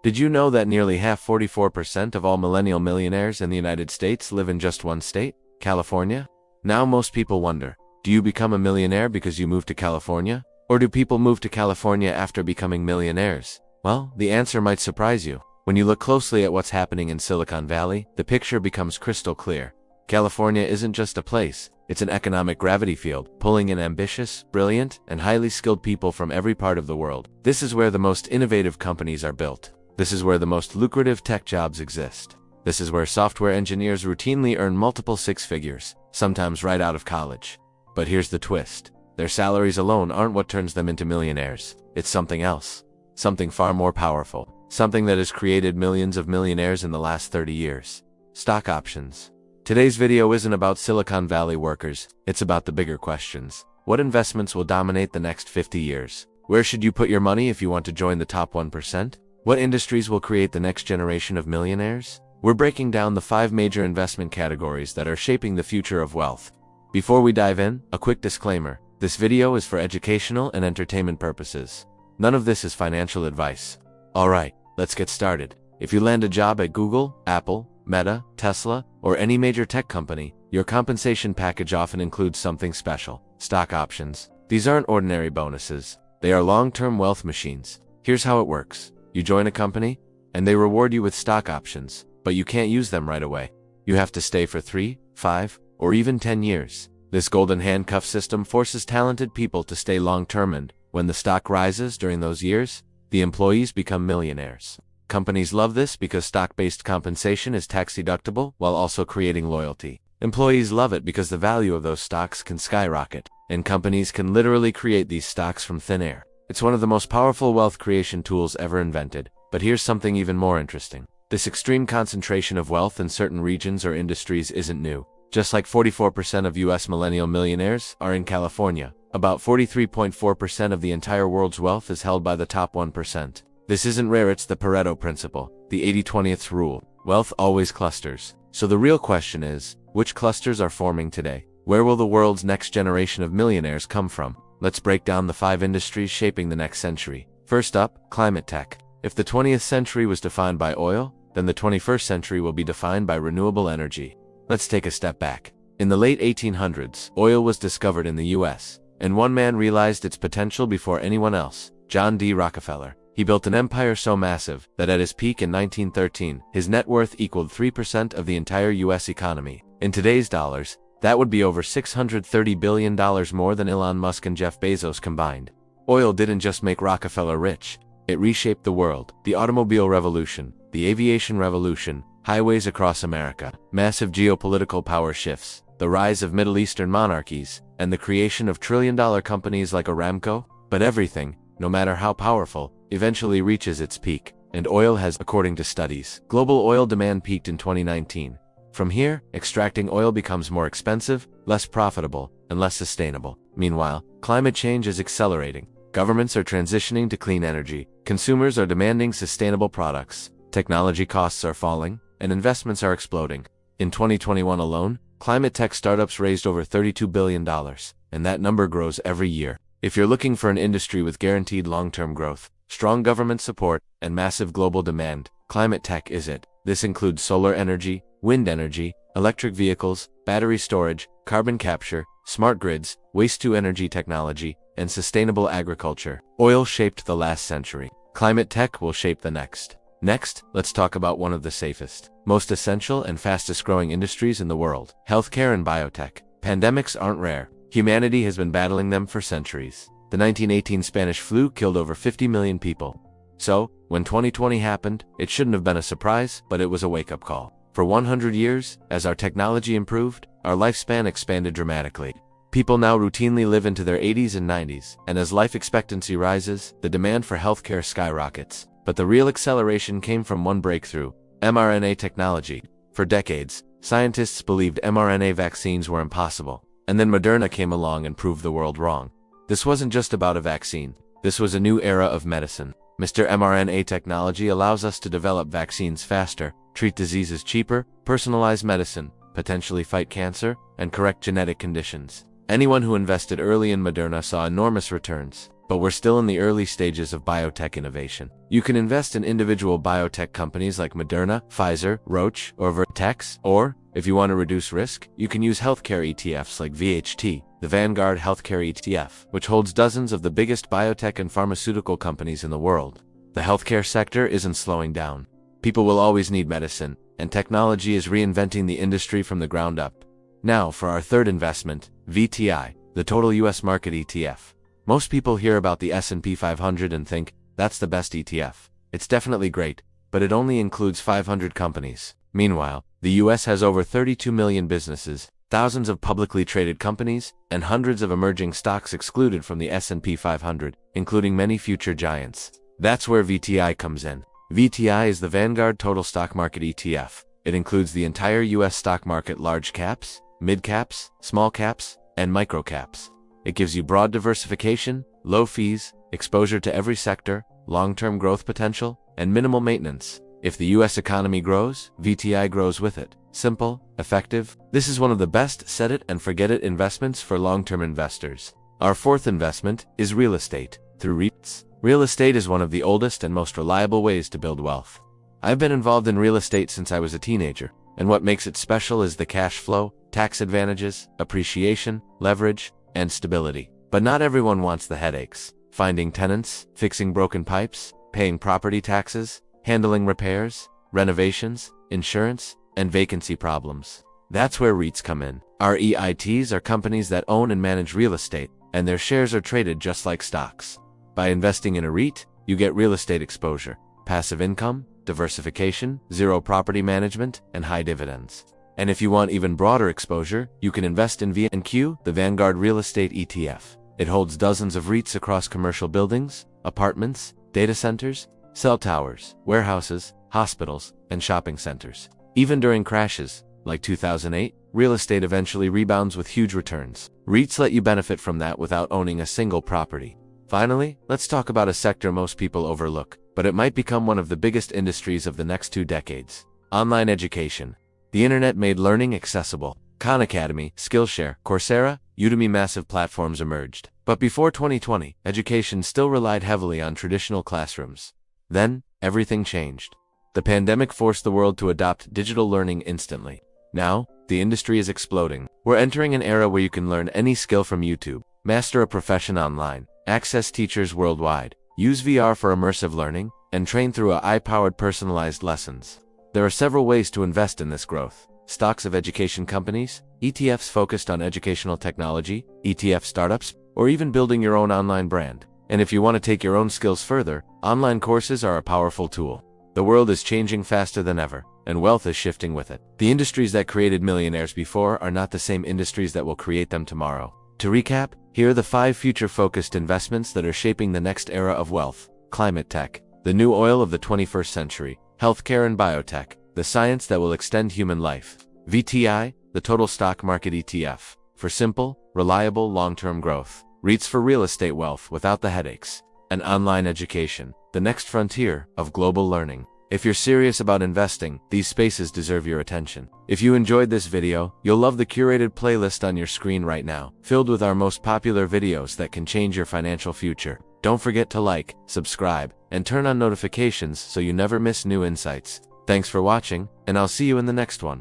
Did you know that nearly half 44% of all millennial millionaires in the United States live in just one state, California? Now most people wonder, do you become a millionaire because you moved to California? Or do people move to California after becoming millionaires? Well, the answer might surprise you. When you look closely at what's happening in Silicon Valley, the picture becomes crystal clear. California isn't just a place, it's an economic gravity field, pulling in ambitious, brilliant, and highly skilled people from every part of the world. This is where the most innovative companies are built. This is where the most lucrative tech jobs exist. This is where software engineers routinely earn multiple six figures, sometimes right out of college. But here's the twist. Their salaries alone aren't what turns them into millionaires. It's something else. Something far more powerful. Something that has created millions of millionaires in the last 30 years. Stock options. Today's video isn't about Silicon Valley workers, it's about the bigger questions. What investments will dominate the next 50 years? Where should you put your money if you want to join the top 1%? What industries will create the next generation of millionaires? We're breaking down the 5 major investment categories that are shaping the future of wealth. Before we dive in, a quick disclaimer. This video is for educational and entertainment purposes. None of this is financial advice. Alright, let's get started. If you land a job at Google, Apple, Meta, Tesla, or any major tech company, your compensation package often includes something special. Stock options. These aren't ordinary bonuses. They are long-term wealth machines. Here's how it works. You join a company, and they reward you with stock options, but you can't use them right away. You have to stay for 3, 5, or even 10 years. This golden handcuff system forces talented people to stay long-term, and when the stock rises during those years, the employees become millionaires. Companies love this because stock-based compensation is tax-deductible while also creating loyalty. Employees love it because the value of those stocks can skyrocket, and companies can literally create these stocks from thin air. It's one of the most powerful wealth creation tools ever invented. But here's something even more interesting. This extreme concentration of wealth in certain regions or industries isn't new. Just like 44% of US millennial millionaires are in California, about 43.4% of the entire world's wealth is held by the top 1%. This isn't rare, it's the Pareto principle, the 80-20th rule. Wealth always clusters. So the real question is, which clusters are forming today? Where will the world's next generation of millionaires come from? Let's break down the 5 industries shaping the next century. First up, climate tech. If the 20th century was defined by oil, then the 21st century will be defined by renewable energy. Let's take a step back. In the late 1800s, oil was discovered in the US, and one man realized its potential before anyone else, John D. Rockefeller. He built an empire so massive that at his peak in 1913, his net worth equaled 3% of the entire US economy. In today's dollars, that would be over $630 billion more than Elon Musk and Jeff Bezos combined. Oil didn't just make Rockefeller rich, it reshaped the world. The automobile revolution, the aviation revolution, highways across America, massive geopolitical power shifts, the rise of Middle Eastern monarchies, and the creation of trillion-dollar companies like Aramco. But everything, no matter how powerful, eventually reaches its peak, and oil has, according to studies. Global oil demand peaked in 2019. From here, extracting oil becomes more expensive, less profitable, and less sustainable. Meanwhile, climate change is accelerating. Governments are transitioning to clean energy, consumers are demanding sustainable products, technology costs are falling, and investments are exploding. In 2021 alone, climate tech startups raised over $32 billion, and that number grows every year. If you're looking for an industry with guaranteed long-term growth, strong government support, and massive global demand, climate tech is it. This includes solar energy, wind energy, electric vehicles, battery storage, carbon capture, smart grids, waste-to-energy technology, and sustainable agriculture. Oil shaped the last century. Climate tech will shape the next. Next, let's talk about one of the safest, most essential and fastest-growing industries in the world, healthcare and biotech. Pandemics aren't rare. Humanity has been battling them for centuries. The 1918 Spanish flu killed over 50 million people. So, when 2020 happened, it shouldn't have been a surprise, but it was a wake-up call. For 100 years, as our technology improved, our lifespan expanded dramatically. People now routinely live into their 80s and 90s, and as life expectancy rises, the demand for healthcare skyrockets. But the real acceleration came from one breakthrough: mRNA technology. For decades, scientists believed mRNA vaccines were impossible, and then Moderna came along and proved the world wrong. This wasn't just about a vaccine, this was a new era of medicine. Mr. mRNA technology allows us to develop vaccines faster, treat diseases cheaper, personalize medicine, potentially fight cancer, and correct genetic conditions. Anyone who invested early in Moderna saw enormous returns. but we're still in the early stages of biotech innovation. You can invest in individual biotech companies like Moderna, Pfizer, Roche, or Vertex, or, if you want to reduce risk, you can use healthcare ETFs like VHT, the Vanguard Healthcare ETF, which holds dozens of the biggest biotech and pharmaceutical companies in the world. The healthcare sector isn't slowing down. People will always need medicine, and technology is reinventing the industry from the ground up. Now, for our third investment, VTI, the Total US Market ETF. Most people hear about the S&P 500 and think, that's the best ETF. It's definitely great, but it only includes 500 companies. Meanwhile, the US has over 32 million businesses, thousands of publicly traded companies, and hundreds of emerging stocks excluded from the S&P 500, including many future giants. That's where VTI comes in. VTI is the Vanguard Total Stock Market ETF. It includes the entire US stock market, large caps, mid caps, small caps, and micro caps. It gives you broad diversification, low fees, exposure to every sector, long-term growth potential, and minimal maintenance. If the US economy grows, VTI grows with it. Simple, effective. This is one of the best set-it-and-forget-it investments for long-term investors. Our fourth investment is real estate, through REITs. Real estate is one of the oldest and most reliable ways to build wealth. I've been involved in real estate since I was a teenager, and what makes it special is the cash flow, tax advantages, appreciation, leverage, and stability. But not everyone wants the headaches. Finding tenants, fixing broken pipes, paying property taxes, handling repairs, renovations, insurance, and vacancy problems. That's where REITs come in. Our REITs are companies that own and manage real estate, and their shares are traded just like stocks. By investing in a REIT, you get real estate exposure, passive income, diversification, zero property management, and high dividends. And if you want even broader exposure, you can invest in VNQ, the Vanguard Real Estate ETF. It holds dozens of REITs across commercial buildings, apartments, data centers, cell towers, warehouses, hospitals, and shopping centers. Even during crashes, like 2008, real estate eventually rebounds with huge returns. REITs let you benefit from that without owning a single property. Finally, let's talk about a sector most people overlook, but it might become one of the biggest industries of the next 2 decades. Online education. The internet made learning accessible. Khan Academy, Skillshare, Coursera, Udemy, massive platforms emerged. But before 2020, education still relied heavily on traditional classrooms. Then, everything changed. The pandemic forced the world to adopt digital learning instantly. Now, the industry is exploding. We're entering an era where you can learn any skill from YouTube, master a profession online, access teachers worldwide, use VR for immersive learning, and train through AI-powered personalized lessons. There are several ways to invest in this growth. Stocks of education companies, ETFs focused on educational technology, ETF startups, or even building your own online brand. And if you want to take your own skills further, online courses are a powerful tool. The world is changing faster than ever, and wealth is shifting with it. The industries that created millionaires before are not the same industries that will create them tomorrow. To recap, here are the 5 future-focused investments that are shaping the next era of wealth. Climate tech, the new oil of the 21st century. Healthcare and biotech, the science that will extend human life. VTI, the Total Stock Market ETF, for simple, reliable, long-term growth. REITs for real estate wealth without the headaches. And online education, the next frontier of global learning. If you're serious about investing, these spaces deserve your attention. If you enjoyed this video, you'll love the curated playlist on your screen right now, filled with our most popular videos that can change your financial future. Don't forget to like, subscribe, and turn on notifications so you never miss new insights. Thanks for watching, and I'll see you in the next one.